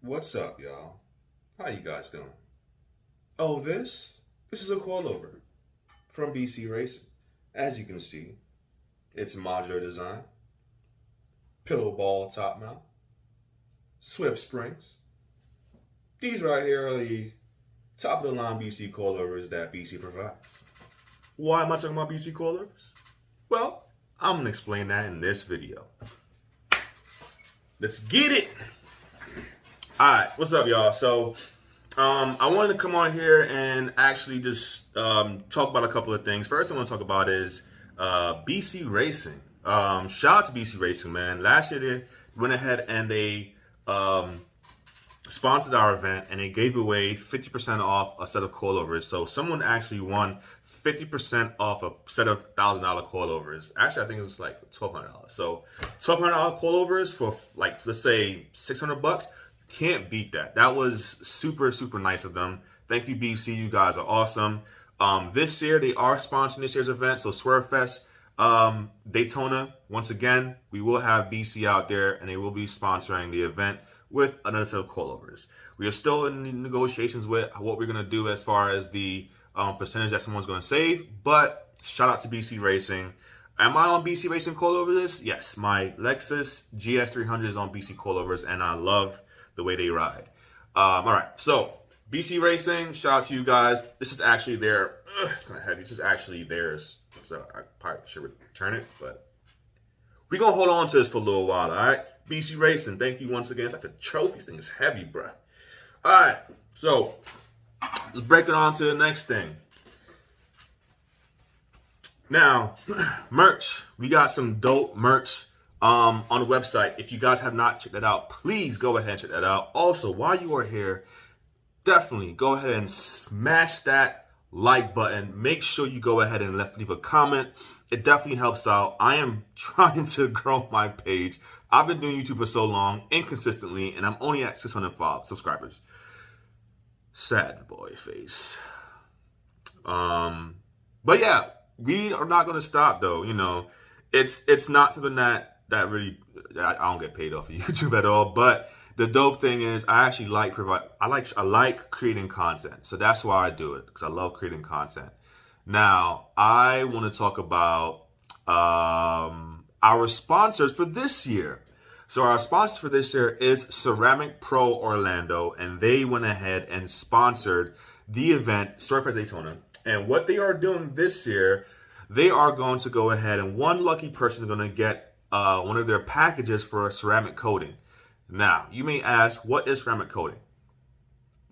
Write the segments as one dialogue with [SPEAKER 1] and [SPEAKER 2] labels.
[SPEAKER 1] What's up, y'all? How you guys doing? Oh, this is a coilover from BC Racing. As you can see, it's modular design, pillow ball top mount, swift springs. These right here are the top of the line BC coilovers that BC provides. Why am I talking about BC coilovers? Well, I'm gonna explain that in this video. Let's get it. All right, what's up, y'all? So, I wanted to come on here and actually just talk about a couple of things. First, I want to talk about is BC Racing. Shout out to BC Racing, man. Last year they went ahead and they sponsored our event and they gave away 50% off a set of coilovers. So someone actually won 50% off a set of $1,000 coilovers. Actually, I think it was like $1,200. So $1,200 coilovers for like, let's say $600. Can't beat that. That was super, super nice of them. Thank you, BC. You guys are awesome. This year, they are sponsoring this year's event. So Swervefest Daytona, once again, we will have BC out there and they will be sponsoring the event with another set of coilovers. We are still in negotiations with what we're going to do as far as the percentage that someone's going to save. But shout out to BC Racing. Am I on BC Racing coilovers? Yes. My Lexus GS300 is on BC coilovers and I love the way they ride. All right, so BC Racing, shout out to you guys. This is actually their, it's kind of heavy. This is actually theirs, so I probably should return it, but we're going to hold on to this for a little while, all right? BC Racing, thank you once again. It's like a trophy. This thing is heavy, bruh. All right, so let's break it on to the next thing. Now, merch. We got some dope merch on the website. If you guys have not checked that out, please go ahead and check that out. Also, while you are here, definitely go ahead and smash that like button. Make sure you go ahead and leave a comment. It definitely helps out. I am trying to grow my page. I've been doing YouTube for so long, inconsistently, and I'm only at 605 subscribers. Sad boy face. But yeah, we are not going to stop though. You know, it's not something that really, I don't get paid off of YouTube at all. But the dope thing is I actually I like creating content. So that's why I do it, because I love creating content. Now, I want to talk about our sponsors for this year. So our sponsor for this year is Ceramic Pro Orlando, and they went ahead and sponsored the event, Swervefest Daytona. And what they are doing this year, they are going to go ahead and one lucky person is going to get one of their packages for ceramic coating. Now, you may ask, what is ceramic coating?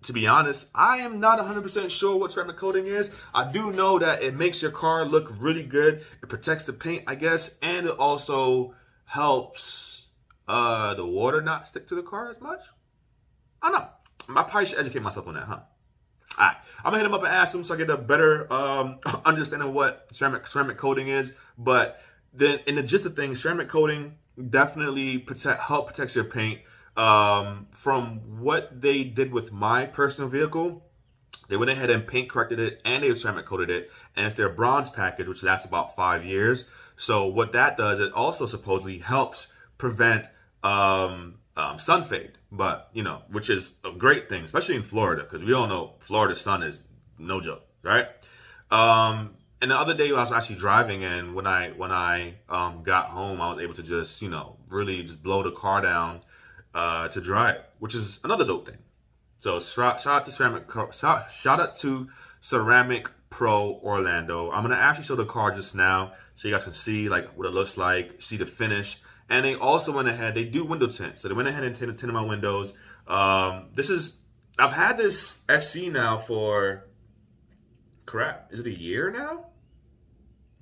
[SPEAKER 1] To be honest, I am not 100% sure what ceramic coating is. I do know that it makes your car look really good. It protects the paint, I guess, and it also helps the water not stick to the car as much. I don't know. I probably should educate myself on that, huh? All right, I'm gonna hit him up and ask him so I get a better understanding of what ceramic coating is. But then, in the gist of things, ceramic coating definitely help protect your paint. From what they did with my personal vehicle, they went ahead and paint corrected it and they ceramic coated it, and it's their bronze package, which lasts about 5 years. So what that does, it also supposedly helps prevent sun fade, but you know, which is a great thing, especially in Florida, because we all know Florida sun is no joke, right? And the other day I was actually driving, and when I got home, I was able to just, you know, really just blow the car down to dry it, which is another dope thing. So shout out to Ceramic Pro Orlando. I'm gonna actually show the car just now so you guys can see like what it looks like, see the finish. And they also went ahead, they do window tint. So they went ahead and tinted my windows. I've had this SC now for, crap, is it a year now?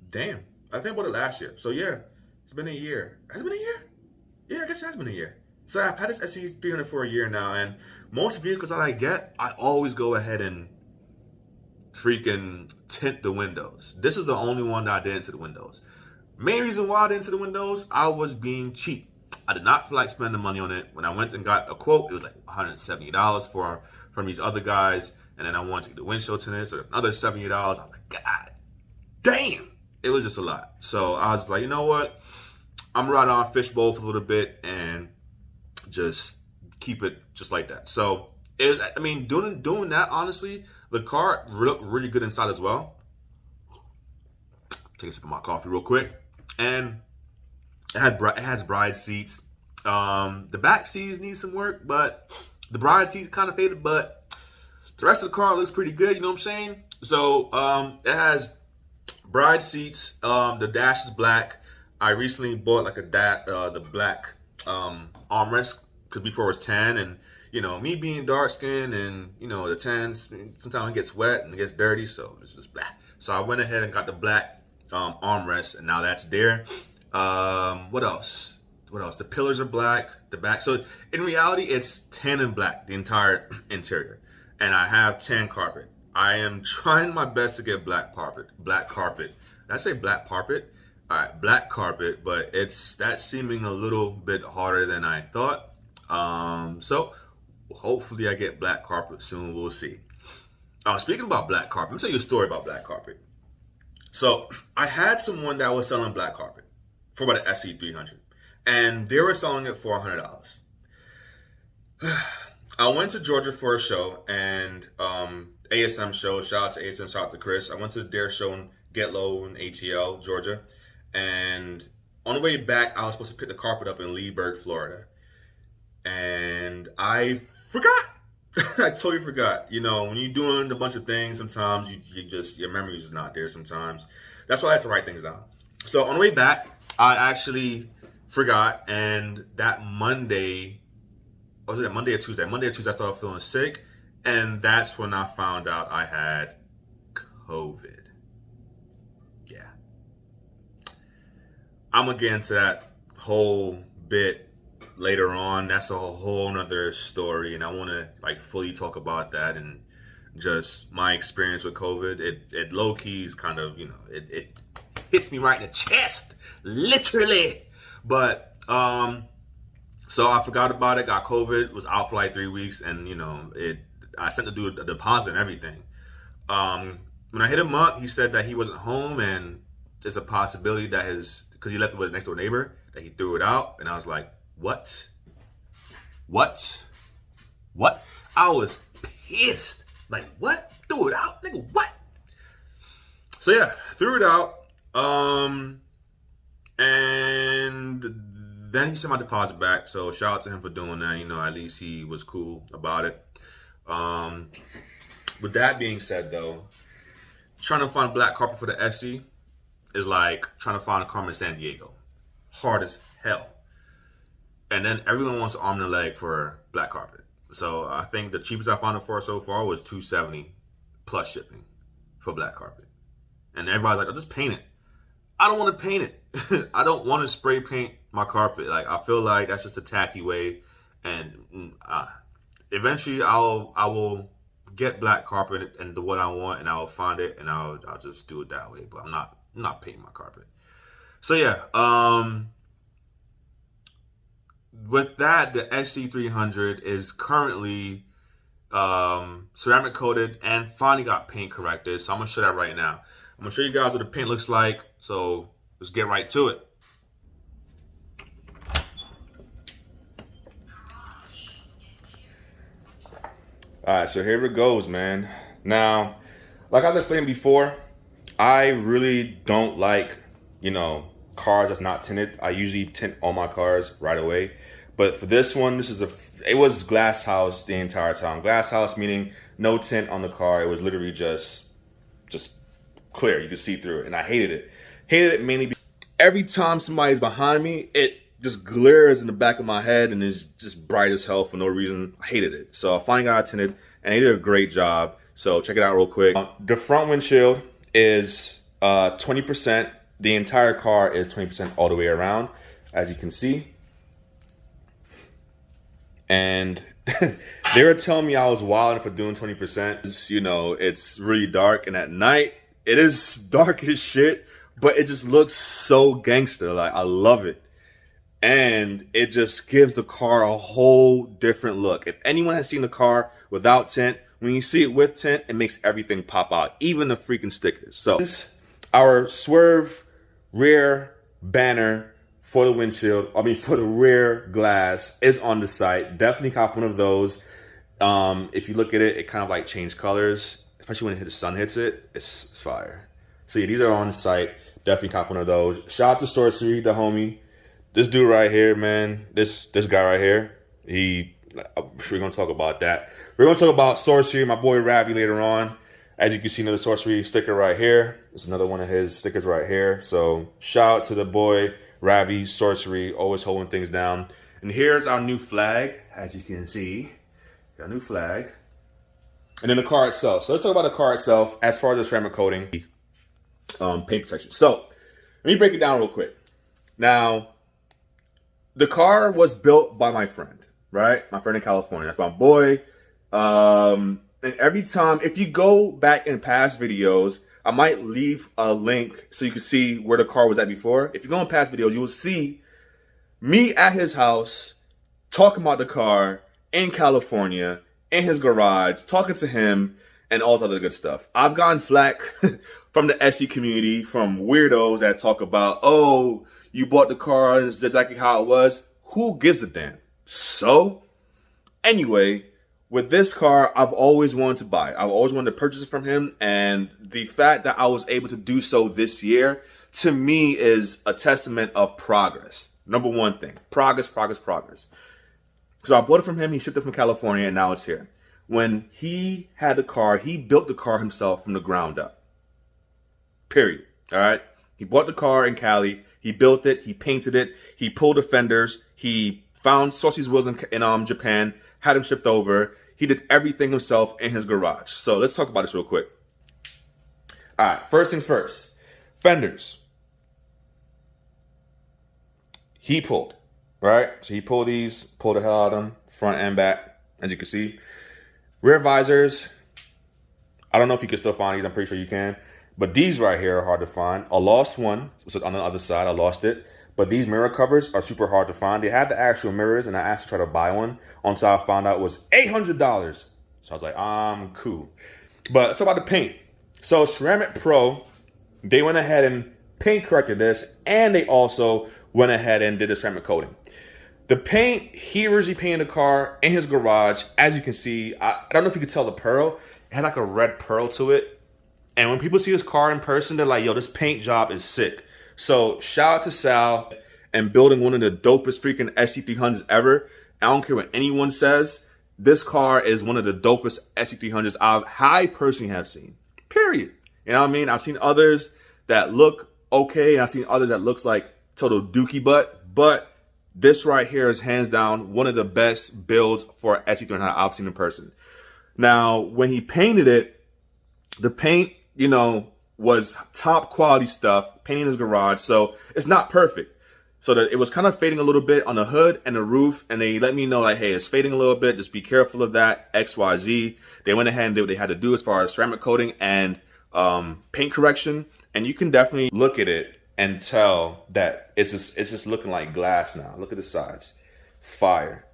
[SPEAKER 1] Damn, I think about it last year. So yeah, it's been a year. Has it been a year? Yeah, I guess it has been a year. So I've had this SC300 for a year now, and most vehicles that I get, I always go ahead and freaking tint the windows. This is the only one that I didn't tint the windows. Main reason why I didn't tint the windows, I was being cheap. I did not feel like spending money on it. When I went and got a quote, it was like $170 from these other guys, and then I wanted to get the windshield tinted, so another $70. I was like, God damn, it was just a lot. So I was like, you know what? I'm right on fishbowl for a little bit and just keep it just like that. So I mean, doing that, honestly, the car looked really good inside as well. Take a sip of my coffee real quick, and it has bride seats. The back seats need some work, but the bride seats kind of faded, but the rest of the car looks pretty good, you know what I'm saying? So it has bride seats. The dash is black. I recently bought like the black armrest, because before it was tan, and you know, me being dark skinned, and you know, the tans sometimes it gets wet and it gets dirty, so it's just black. So I went ahead and got the black armrest, and now that's there. What else? The pillars are black, the back. So in reality, it's tan and black, the entire interior. And I have tan carpet. I am trying my best to get black carpet. Did I say black carpet? All right, black carpet, but that's seeming a little bit harder than I thought. So hopefully I get black carpet soon. We'll see. Speaking about black carpet, let me tell you a story about black carpet. So I had someone that was selling black carpet for about an SE300, and they were selling it for $100. I went to Georgia for a show, and ASM show. Shout out to ASM, shout out to Chris. I went to their show in Get Low in ATL, Georgia, and on the way back, I was supposed to pick the carpet up in Leesburg, Florida, and I forgot. I totally forgot. You know, when you're doing a bunch of things, sometimes your memory is just not there sometimes. That's why I had to write things down. So on the way back, I actually forgot, and that Monday, was it Monday or Tuesday? Monday or Tuesday, I started feeling sick, and that's when I found out I had COVID. Yeah. I'm gonna get into that whole bit later on. That's a whole nother story, and I want to like fully talk about that and just my experience with COVID. It low key is kind of, you know, it hits me right in the chest, literally. But so I forgot about it, got COVID, was out for like 3 weeks, and you know, I sent the dude a deposit and everything. When I hit him up, he said that he wasn't home, and there's a possibility that because he left it with a next door neighbor, that he threw it out. And I was like, what? I was pissed. Like, what? Threw it out? Nigga, what? So yeah, threw it out. And then he sent my deposit back. So shout out to him for doing that. You know, at least he was cool about it. With that being said, though, trying to find black carpet for the SE is like trying to find a car in San Diego. Hard as hell. And then everyone wants arm and a leg for black carpet. So I think the cheapest I found it for so far was $270 plus shipping for black carpet. And everybody's like, "Oh, just paint it." I don't want to paint it. I don't want to spray paint my carpet. Like, I feel like that's just a tacky way. And eventually I will get black carpet and do what I want, and I will find it, and I'll just do it that way. But I'm not painting my carpet. So yeah, with that, the SE300 is currently ceramic coated and finally got paint corrected. So I'm gonna show that right now. I'm gonna show you guys what the paint looks like. So let's get right to it. All right, so here it goes, man. Now, like I was explaining before, I really don't like, you know, cars that's not tinted. I usually tint all my cars right away. But for this one, it was glass house the entire time. Glass house meaning no tint on the car. It was literally just clear. You could see through it, and I hated it. Hated it mainly because every time somebody's behind me, it just glares in the back of my head and is just bright as hell for no reason. I hated it. So I finally got it tinted, and they did a great job. So check it out real quick. The front windshield is 20%. The entire car is 20% all the way around, as you can see. And they were telling me I was wilding for doing 20%. You know, it's really dark, and at night, it is dark as shit, but it just looks so gangster. Like, I love it. And it just gives the car a whole different look. If anyone has seen the car without tint, when you see it with tint, it makes everything pop out, even the freaking stickers. So our swerve rear banner for the windshield, for the rear glass is on the site. Definitely cop one of those. If you look at it, it kind of like changed colors, especially when the sun hits it. It's fire. So yeah, these are on the site. Definitely cop one of those. Shout out to Sorcery, the homie. This dude right here, man. This guy right here. We're gonna talk about that. We're gonna talk about Sorcery, my boy Ravi, later on. As you can see, another Sorcery sticker right here. It's another one of his stickers right here. So shout out to the boy Ravi, Sorcery, always holding things down. And here's our new flag, as you can see. Got a new flag. And then the car itself. So let's talk about the car itself as far as the ceramic coating, paint protection. So let me break it down real quick. Now, the car was built by my friend, right? My friend in California. That's my boy. And every time, if you go back in past videos, I might leave a link so you can see where the car was at before. If you go in past videos, you will see me at his house talking about the car in California, in his garage, talking to him, and all this other good stuff. I've gotten flack from the SE community, from weirdos that talk about, oh, you bought the car and it's exactly how it was. Who gives a damn? So, anyway, with this car, I've always wanted to buy. I've always wanted to purchase it from him, and the fact that I was able to do so this year, to me, is a testament of progress. Number one thing, progress. So I bought it from him, he shipped it from California, and now it's here. When he had the car, he built the car himself from the ground up. Period. All right? He bought the car in Cali, he built it, he painted it, he pulled the fenders, he found Sorcery's wheels in Japan, had them shipped over. He did everything himself in his garage. So let's talk about this real quick. All right, first things first. Fenders. He pulled. Right? So he pulled the hell out of them, front and back, as you can see. Rear visors, I don't know if you can still find these. I'm pretty sure you can. But these right here are hard to find. I lost one. So on the other side, I lost it. But these mirror covers are super hard to find. They have the actual mirrors, and I actually tried to buy one. Until I found out it was $800. So I was like, I'm cool. But let's talk about the paint. So Ceramic Pro, they went ahead and paint corrected this, and they also went ahead and did the ceramic coating. The paint, he originally painted the car in his garage. As you can see, I don't know if you could tell the pearl. It had like a red pearl to it. And when people see this car in person, they're like, yo, this paint job is sick. So shout out to Sal and building one of the dopest freaking SC300s ever. I don't care what anyone says. This car is one of the dopest SC300s I personally have seen. Period. You know what I mean? I've seen others that look okay. And I've seen others that looks like total dookie butt. But this right here is hands down one of the best builds for SC300 I've seen in person. Now, when he painted it, the paint, you know, was top quality stuff, painting in his garage. So it's not perfect. So that it was kind of fading a little bit on the hood and the roof. And they let me know like, hey, it's fading a little bit. Just be careful of that, XYZ. They went ahead and did what they had to do as far as ceramic coating and paint correction. And you can definitely look at it and tell that it's just looking like glass now. Look at the sides. Fire.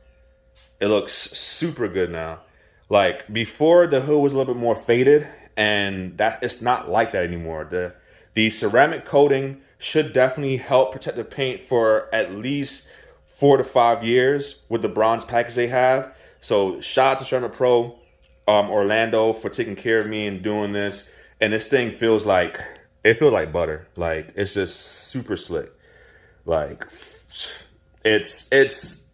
[SPEAKER 1] It looks super good now. Like before, the hood was a little bit more faded, and that it's not like that anymore. The ceramic coating should definitely help protect the paint for at least 4 to 5 years with the bronze package they have. So shout out to Ceramic Pro Orlando for taking care of me and doing this. And this thing feels like butter. Like it's just super slick. Like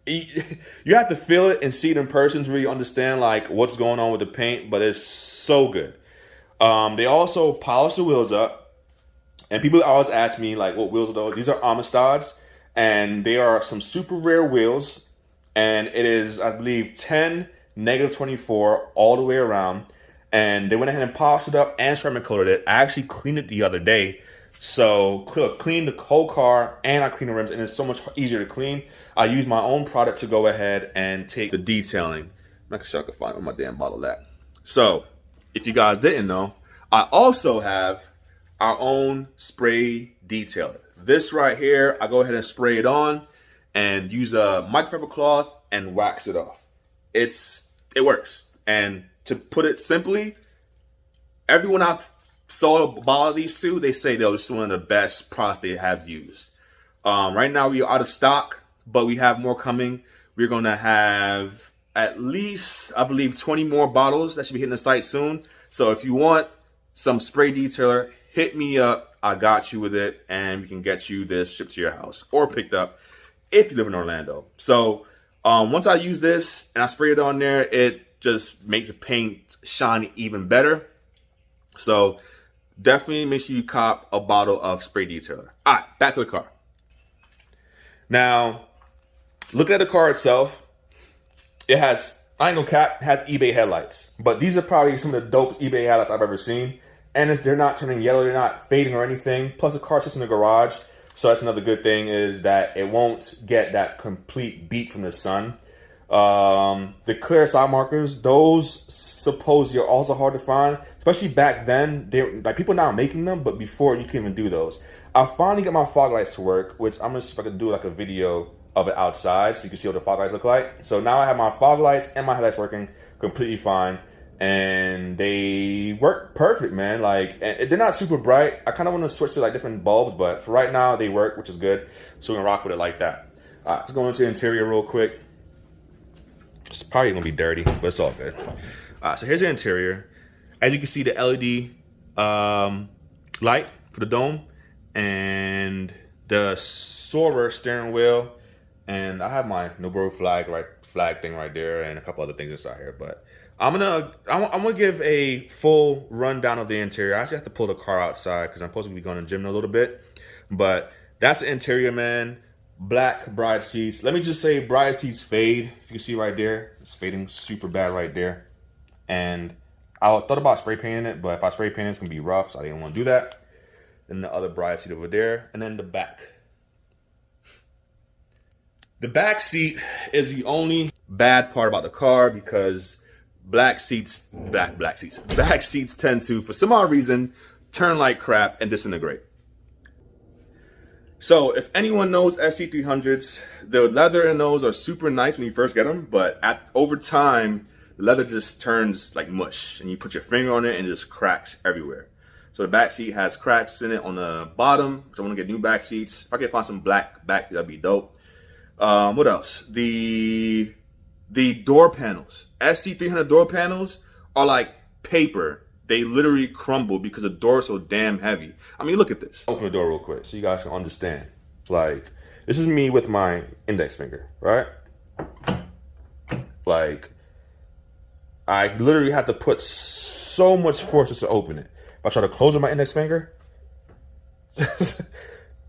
[SPEAKER 1] you have to feel it and see it in person to really understand like what's going on with the paint, but it's so good. They also polish the wheels up, and people always ask me like, what wheels are those? These are Amistad's, and they are some super rare wheels, and it is, I believe, 10 -24 all the way around. And they went ahead and polished it up and ceramic coated it. I actually cleaned it the other day. So cleaned the whole car and I cleaned the rims, and it's so much easier to clean. I use my own product to go ahead and take the detailing. I'm not sure I can find my damn bottle of that. So if you guys didn't know, I also have our own spray detailer. This right here, I go ahead and spray it on and use a microfiber cloth and wax it off. It works. And to put it simply, everyone I've saw a bottle of these two, they say, this is one of the best products they have used. Right now we are out of stock, but we have more coming. We're gonna have at least, I believe, 20 more bottles that should be hitting the site soon. So if you want some spray detailer, hit me up. I got you with it, and we can get you this shipped to your house or picked up if you live in Orlando. So once I use this and I spray it on there, it just makes the paint shine even better. So definitely make sure you cop a bottle of spray detailer. All right, back to the car. Now, looking at the car itself, it has, I ain't gonna cap, it has eBay headlights. But these are probably some of the dopest eBay headlights I've ever seen. And they're not turning yellow, they're not fading or anything. Plus the car sits in the garage. So that's another good thing, is that it won't get that complete beat from the sun. The clear side markers, those supposedly are also hard to find. Especially back then, like people now making them, but before you couldn't even do those. I finally got my fog lights to work, which I'm gonna see if I can do like a video of it outside so you can see what the fog lights look like. So now I have my fog lights and my headlights working completely fine. And they work perfect, man. Like, and they're not super bright. I kind of want to switch to like different bulbs, but for right now they work, which is good. So we're gonna rock with it like that. All right, let's go into the interior real quick. It's probably gonna be dirty, but it's all good. All right, so here's the interior. As you can see, the LED light for the dome and the Soarer steering wheel, and I have my Noboru flag thing right there, and a couple other things inside here, but. I'm gonna give a full rundown of the interior. I actually have to pull the car outside because I'm supposed to be going to the gym in a little bit. But that's the interior, man. Black bride seats. Let me just say, bride seats fade. If you can see right there, it's fading super bad right there. And I thought about spray painting it, but if I spray paint it, it's gonna be rough, so I didn't want to do that. Then the other bride seat over there, and then the back. The back seat is the only bad part about the car because back seats tend to, for some odd reason, turn like crap and disintegrate. So if anyone knows SC300s, the leather in those are super nice when you first get them, but over time, the leather just turns like mush, and you put your finger on it and it just cracks everywhere. So the back seat has cracks in it on the bottom, so I want to get new back seats. If I can find some black back seats, that'd be dope. What else? The door panels, SC300 door panels are like paper. They literally crumble because the door is so damn heavy. I mean, look at this. Open the door real quick so you guys can understand. Like, this is me with my index finger, right? Like, I literally have to put so much force just to open it. If I try to close with my index finger,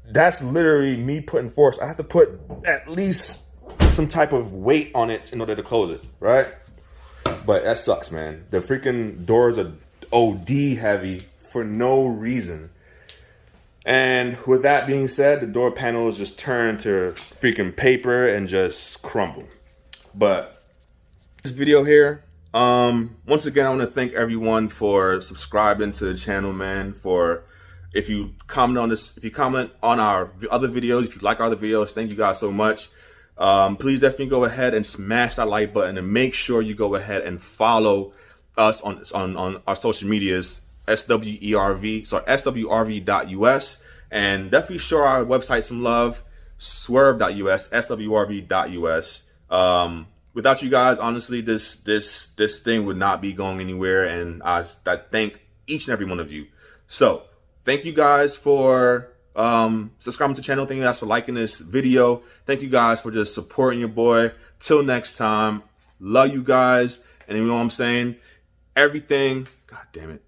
[SPEAKER 1] that's literally me putting force. I have to put at least some type of weight on it in order to close it, right? But that sucks, man. The freaking doors are OD heavy for no reason. And with that being said, the door panels just turn to freaking paper and just crumble. But this video here, once again, I want to thank everyone for subscribing to the channel, man. If you comment on our other videos, if you like our other videos, thank you guys so much. Please definitely go ahead and smash that like button, and make sure you go ahead and follow us on our social medias, swrv.us, and definitely show our website some love, swerve.us, swrv.us. Without you guys, honestly, this thing would not be going anywhere, and I thank each and every one of you. So thank you guys for subscribing to the channel. Thank you guys for liking this video. Thank you guys for just supporting your boy. Till next time, love you guys. And you know what I'm saying? Everything, god damn it.